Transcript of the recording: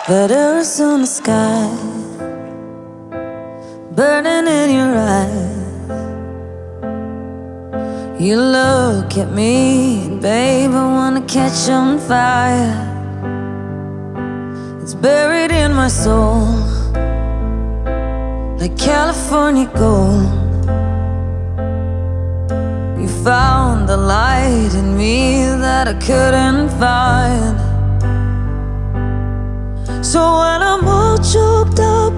But Arizona sky burning in your eyes. You look at me, and babe, I wanna catch on fire. It's buried in my soul like California gold. You found the light in me that I couldn't find. So when I'm all choked up